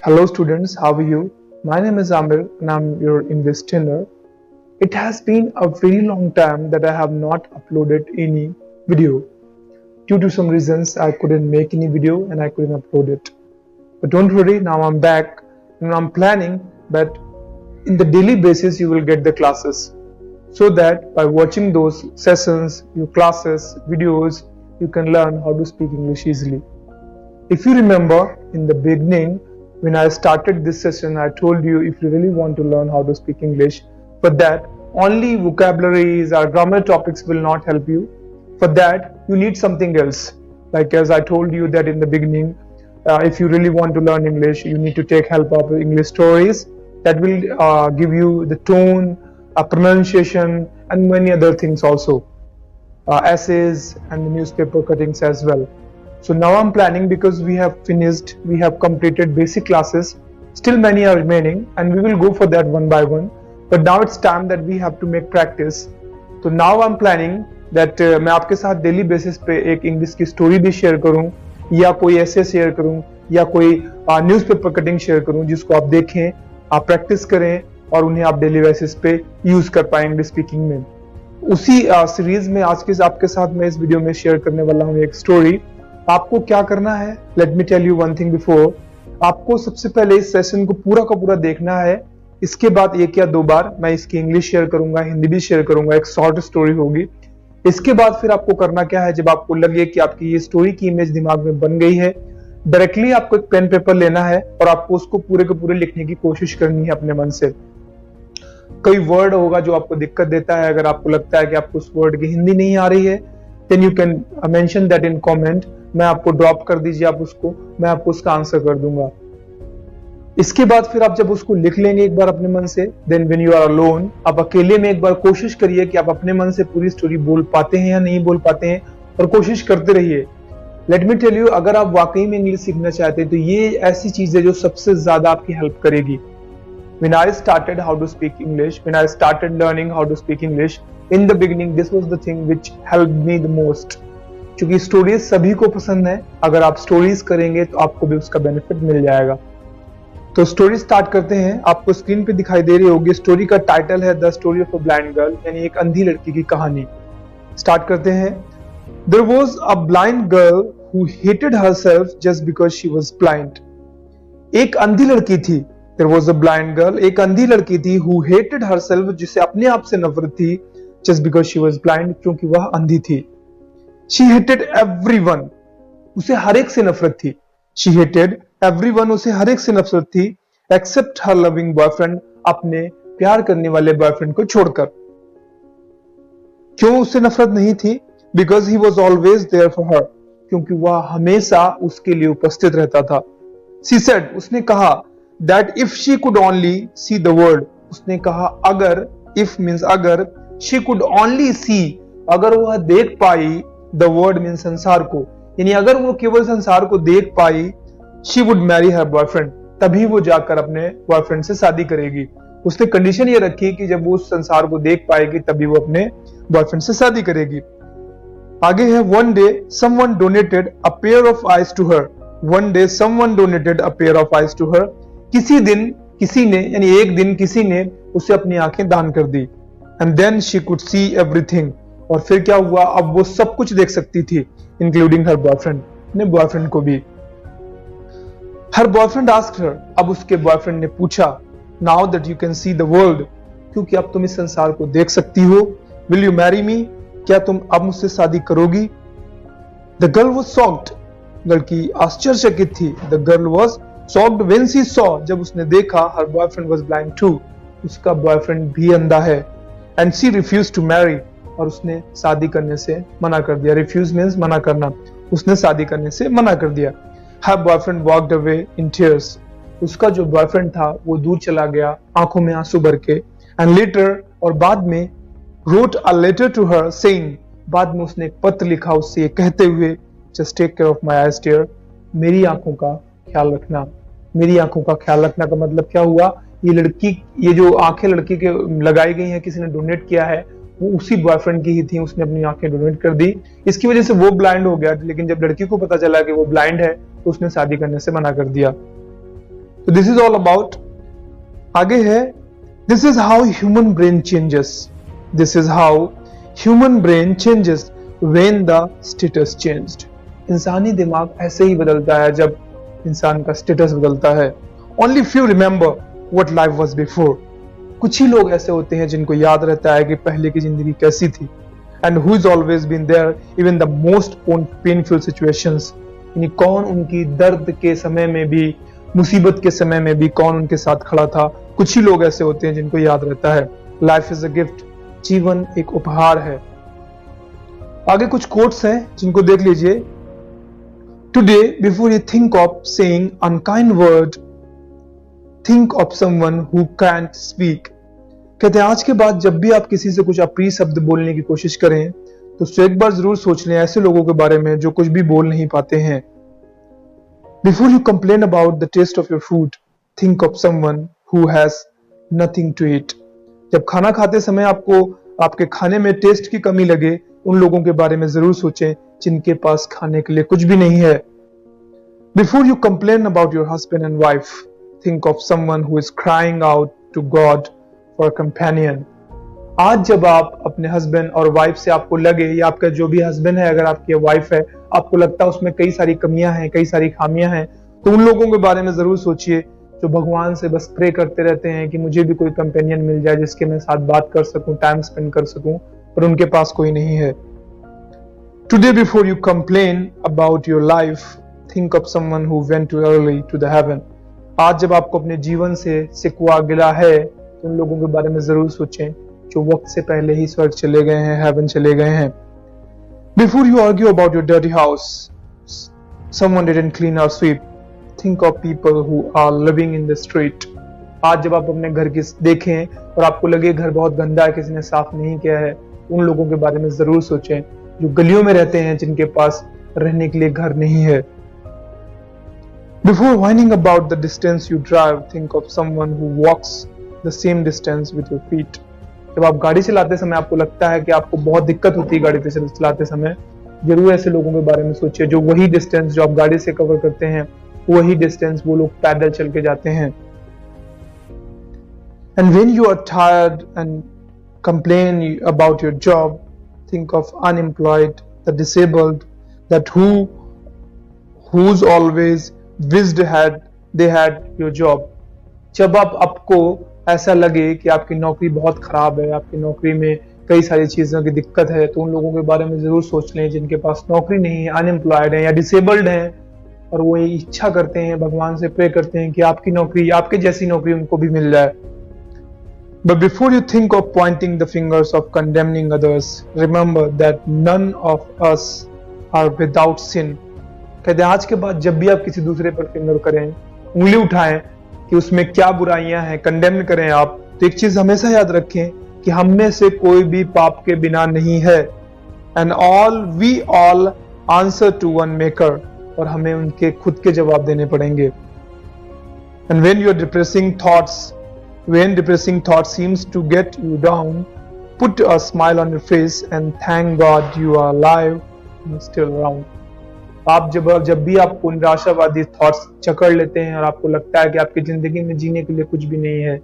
Hello students, how are you? My name is Amir and I'm your English trainer. It has been a very long time that I have not uploaded any video. Due to some reasons I couldn't make any video and I couldn't upload it. But don't worry, now I'm back and I'm planning that in the daily basis you will get the classes. So that by watching those sessions, your classes, videos, you can learn how to speak English easily. If you remember in the beginning, when I started this session, I told you if you really want to learn how to speak English, for that only vocabularies or grammar topics will not help you. For that you need something else. Like as I told you that in the beginning, if you really want to learn English, you need to take help of English stories that will give you the tone, pronunciation and many other things also. Essays and the newspaper cuttings as well. So now I'm planning, because we have completed basic classes, still many are remaining and we will go for that one by one. But now it's time that we have to make practice. So now I'm planning that मैं आपके साथ daily basis पे एक English की story भी share करूं, या कोई ऐसे शेयर करूं, या कोई न्यूज़पेपर कटिंग शेयर करूं जिसको आप देखें, आप प्रैक्टिस करें और उन्हें आप डेली बेसिस पे यूज कर पाएं इंग्लिश स्पीकिंग में। उसी सीरीज में आज के आपके साथ मैं इस वीडियो में शेयर करने वाला हूं एक स्टोरी। आपको क्या करना है, let me tell you one thing before. आपको सबसे पहले इस सेशन को पूरा का पूरा देखना है। इसके बाद एक या दो बार मैं इसकी इंग्लिश शेयर करूंगा, हिंदी भी शेयर करूंगा, एक शॉर्ट स्टोरी होगी। इसके बाद फिर आपको करना क्या है, जब आपको लगे कि आपकी ये स्टोरी की इमेज दिमाग में बन गई है, डायरेक्टली आपको एक पेन पेपर लेना है और आपको उसको पूरे के पूरे लिखने की कोशिश करनी है अपने मन से। कोई वर्ड होगा जो आपको दिक्कत देता है, अगर आपको लगता है कि आपको उस वर्ड की हिंदी नहीं आ रही है, then you can mention that in comment. मैं आपको ड्रॉप कर दीजिए, आप उसको, मैं आपको उसका आंसर कर दूंगा। इसके बाद फिर आप जब उसको लिख लेंगे एक बार अपने मन से, then when you are alone, आप अकेले में एक बार कोशिश करिए कि आप अपने मन से पूरी स्टोरी बोल पाते हैं या नहीं बोल पाते हैं, और कोशिश करते रहिए। लेट मी टेल यू, अगर आप वाकई में इंग्लिश सीखना चाहते हैं तो ये ऐसी चीज है जो सबसे ज्यादा आपकी हेल्प करेगी। When I started how to speak English, when I started learning how to speak English, in the beginning this was the thing which helped me the most. क्योंकि स्टोरीज सभी को पसंद है, अगर आप स्टोरीज करेंगे तो आपको भी उसका बेनिफिट मिल जाएगा। तो स्टोरी स्टार्ट करते हैं। आपको स्क्रीन पे दिखाई दे रही होगी, स्टोरी का टाइटल है the story of a blind girl, यानी एक अंधी लड़की की कहानी। स्टार्ट करते हैं। There was a blind girl who hated herself just because she was blind. एक अंधी लड़की थी। There was a blind girl, एक अंधी लड़की थी, who hated herself, जिसे अपने आप से नफरत थी, just because she was blind, क्योंकि वह अंधी थी। She hated everyone, उसे हर एक से नफरत थी। She hated everyone, उसे हर एक से नफरत थी, except her loving boyfriend, अपने प्यार करने वाले बॉयफ्रेंड को छोड़कर। क्यों उससे नफरत नहीं थी? Because he was always there for her, क्योंकि वह हमेशा उसके लिए उपस्थित रहता था। She said, उसने कहा, that if she could only see the world, उसने कहा अगर, if means अगर, she could only see, अगर वह देख पाई, the world means संसार को, यानी अगर वो केवल संसार को देख पाई, she would marry her boyfriend, तभी वो जाकर अपने बॉयफ्रेंड से शादी करेगी। उसने कंडीशन ये रखी कि जब वो उस संसार को देख पाएगी तभी वो अपने बॉयफ्रेंड से शादी करेगी। आगे है, one day someone donated a pair of eyes to her, one day someone donated a pair of eyes to her, किसी दिन किसी ने, यानी एक दिन किसी ने उसे अपनी आंखें दान कर दी। And then she could see everything, और फिर क्या हुआ, अब वो सब कुछ देख सकती थी, including her boyfriend, अपने बॉयफ्रेंड को भी। Her boyfriend asked her, अब उसके बॉयफ्रेंड ने पूछा, now that you can see the world, क्योंकि अब तुम इस संसार को देख सकती हो, will you marry me, क्या तुम अब मुझसे शादी करोगी? The girl was shocked, लड़की आश्चर्यचकित थी। The girl was shocked when she saw, जब उसने देखा, her boyfriend was blind too, उसका बॉयफ्रेंड भी अंधा है। And she refused to marry, और उसने शादी करने से मना कर दिया। Refuse means मना करना, उसने शादी करने से मना कर दिया। Her boyfriend walked away in tears, उसका जो बॉयफ्रेंड था वो दूर चला गया आंखों में आंसू भर के। And later, और बाद में, wrote a letter to her saying, बाद में उसने एक पत्र लिखा उससे ये कहते हुए, just take care of my eyes dear, मेरी आंखों का ख्याल रखना। मेरी आंखों का ख्याल रखना का मतलब क्या हुआ, ये लड़की, ये जो आंखें लड़की के लगाई गई हैं, किसी ने डोनेट किया है, वो उसी बॉयफ्रेंड की ही थी, उसने अपनी आंखें डोनेट कर दी। इसकी वजह से वो ब्लाइंड हो गया, लेकिन जब लड़की को पता चला कि वो ब्लाइंड है तो उसने शादी करने से मना कर दिया। तो दिस इज ऑल अबाउट, आगे है, this is how human brain changes, this is how human brain changes when the status changed. इंसानी दिमाग ऐसे ही बदलता है जब इंसान का स्टेटस बदलता है। Only few remember what life was before. कुछ ही लोग ऐसे होते हैं जिनको याद रहता है कि पहले की जिंदगी कैसी थी। And who is always been there even the most painful situations. यानी कौन उनकी दर्द के समय में भी, मुसीबत के समय में भी कौन उनके साथ खड़ा था। कुछ ही लोग ऐसे होते हैं जिनको याद रहता है। लाइफ इज अ गिफ्ट, जीवन एक उपहार है। आगे कुछ कोट्स हैं जिनको देख लीजिए। Today before you think of saying unkind word, think of someone who can't speak. कहते हैं आज के बाद जब भी आप किसी से कुछ अप्रिय शब्द बोलने की कोशिश करें तो एक बार जरूर सोच लें ऐसे लोगों के बारे में जो कुछ भी बोल नहीं पाते हैं। Before you complain about the taste of your food, think of someone who has nothing to eat. जब खाना खाते समय आपको आपके खाने में टेस्ट की कमी लगे, उन लोगों के बारे में जरूर सोचें जिनके पास खाने के लिए कुछ भी नहीं है। Before you complain about your husband and wife, think of someone who is crying out to God for a companion। आज जब आप अपने हस्बैंड और वाइफ से आपको लगे, या आपका जो भी हस्बैंड है अगर आपकी वाइफ है, आपको लगता है उसमें कई सारी कमियां हैं, कई सारी खामियां हैं, तो उन लोगों के बारे में जरूर सोचिए जो भगवान से बस प्रे करते रहते हैं कि मुझे भी कोई कंपेनियन मिल जाए जिसके मैं साथ बात कर सकूं, टाइम स्पेंड कर सकूं, पर उनके पास कोई नहीं है। Today before you complain about your life, think of someone who went too early to the heaven. आज जब आपको अपने जीवन से सिकवा गिला है तो उन लोगों के बारे में जरूर सोचें जो वक्त से पहले ही स्वर्ग चले गए हैं, हेवन चले गए हैं। Before you argue about your dirty house, someone didn't clean or sweep, think of people who are living in the street. आज जब आप अपने घर की देखें और आपको लगे घर बहुत गंदा है, किसी ने साफ नहीं किया है, उन लोगों के बारे में जरूर सोचें जो गलियों में रहते हैं, जिनके पास रहने के लिए घर नहीं है। Before whining about the distance you drive, think of someone who walks the same distance with your feet। जब आप गाड़ी चलाते समय आपको लगता है कि आपको बहुत दिक्कत होती है गाड़ी चलाते समय, जरूर ऐसे लोगों के बारे में सोचिए जो वही डिस्टेंस जो आप गाड़ी से कवर करते हैं, वही डिस्टेंस वो लोग पैदल चल के जाते हैं। And when you are tired and complain about your job, think of unemployed, the disabled, that who's always wished they had your job। जब आपको ऐसा लगे कि आपकी नौकरी बहुत खराब है, आपकी नौकरी में कई सारी चीजों की दिक्कत है, तो उन लोगों के बारे में जरूर सोच लें जिनके पास नौकरी नहीं है, अनएम्प्लॉयड है या डिसेबल्ड हैं, और वो ये इच्छा करते हैं, भगवान से प्रे करते हैं कि आपकी नौकरी, आपके जैसी नौकरी उनको भी मिल जाए। But before you think of pointing the fingers of condemning others, remember that none of us are without sin। कहते हैं आज के बाद जब भी आप किसी दूसरे पर फिंगर करें, उंगली उठाएं कि उसमें क्या बुराइयां हैं, कंडेम करें आप, तो एक चीज हमेशा याद रखें कि हम में से कोई भी पाप के बिना नहीं है। And we all answer to one maker. और हमें उनके खुद के जवाब देने पड़ेंगे। And when your depressing thoughts seems to get you down, put a smile on your face and thank God you are alive and still around. आप जब भी आपको निराशावादी थॉट्स चकड़ लेते हैं और आपको लगता है कि आपकी जिंदगी में जीने के लिए कुछ भी नहीं है,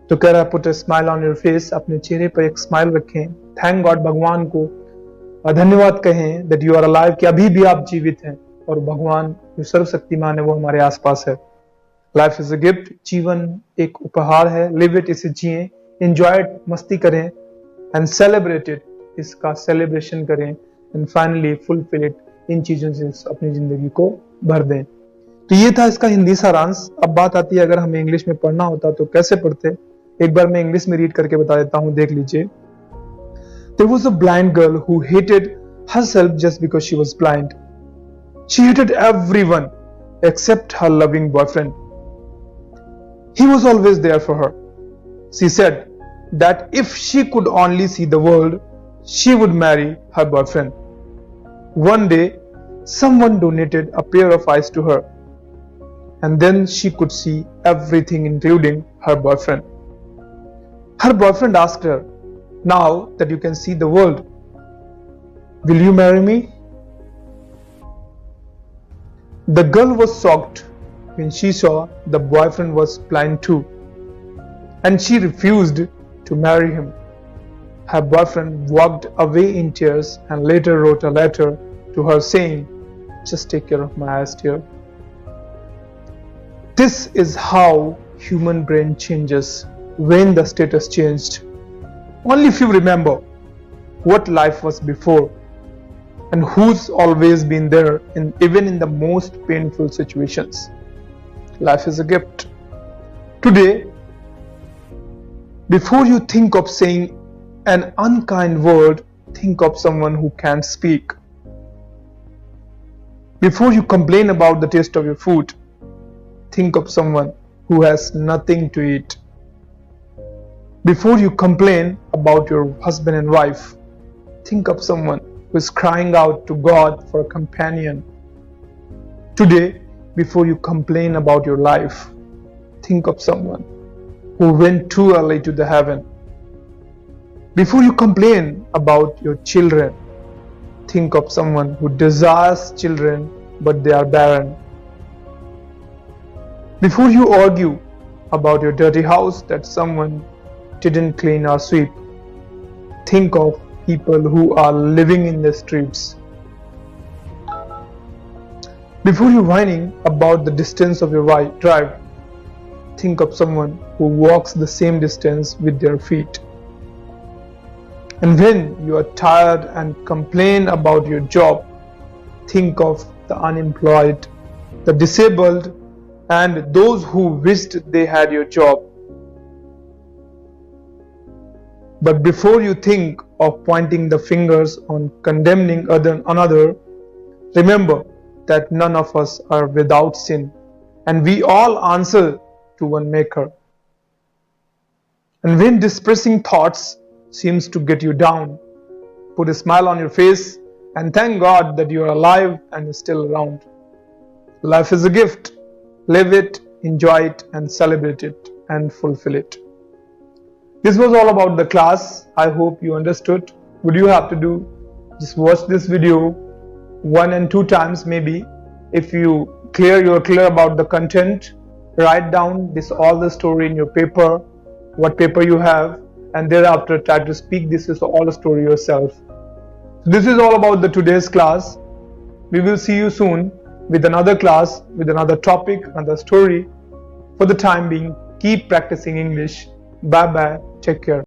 तो कह रहा है put a smile on your face, अपने चेहरे पर एक स्माइल रखें, थैंक गॉड, भगवान को धन्यवाद कहें दैट यू आर अलाइव, कि अभी भी आप जीवित हैं, और भगवान जो सर्वशक्तिमान है वो हमारे आसपास है। लाइफ इज अ गिफ्ट, जीवन एक उपहार है, लिव इट, इसे जिए, एंजॉय इट, मस्ती करें, एंड सेलिब्रेट इट, इसका सेलिब्रेशन करें, एंड फाइनली फुलफिल इट, इन चीजों से अपनी जिंदगी को भर दें। तो ये था इसका हिंदी सारांश। अब बात आती है अगर हमें इंग्लिश में पढ़ना होता तो कैसे पढ़ते। एक बार मैं इंग्लिश में रीड करके बता देता हूं, देख लीजिए। There was a blind girl who hated herself just because she was blind. She hated everyone except her loving boyfriend. He was always there for her. She said that if she could only see the world, she would marry her boyfriend. One day, someone donated a pair of eyes to her, and then she could see everything, including her boyfriend. Her boyfriend asked her, "Now that you can see the world, will you marry me?" The girl was shocked when she saw the boyfriend was blind too, and she refused to marry him. Her boyfriend walked away in tears and later wrote a letter to her saying, "Just take care of my eyes, dear." This is how human brain changes when the status changed. Only if you remember what life was before and who's always been there even in the most painful situations. Life is a gift. Today, before you think of saying an unkind word, think of someone who can't speak. Before you complain about the taste of your food, think of someone who has nothing to eat. Before you complain about your husband and wife, think of someone who is crying out to God for a companion. Today, before you complain about your life, think of someone who went too early to the heaven. Before you complain about your children, think of someone who desires children but they are barren. Before you argue about your dirty house that someone didn't clean or sweep, think of people who are living in the streets. Before you whining about the distance of your drive, think of someone who walks the same distance with their feet. And when you are tired and complain about your job, think of the unemployed, the disabled, and those who wished they had your job. But before you think of pointing the fingers on condemning another, remember that none of us are without sin, and we all answer to one Maker. And when depressing thoughts seems to get you down, put a smile on your face and thank God that you are alive and still around. Life is a gift. Live it, enjoy it, and celebrate it, and fulfill it. This was all about the class. I hope you understood. What you have to do, just watch this video 1 and 2 times maybe. If you're clear about the content, write down all the story in your paper, what paper you have, and thereafter try to speak this is all the story yourself. So this is all about the today's class. We will see you soon with another class, with another topic, another story. For the time being, keep practicing English. Bye bye. Take care.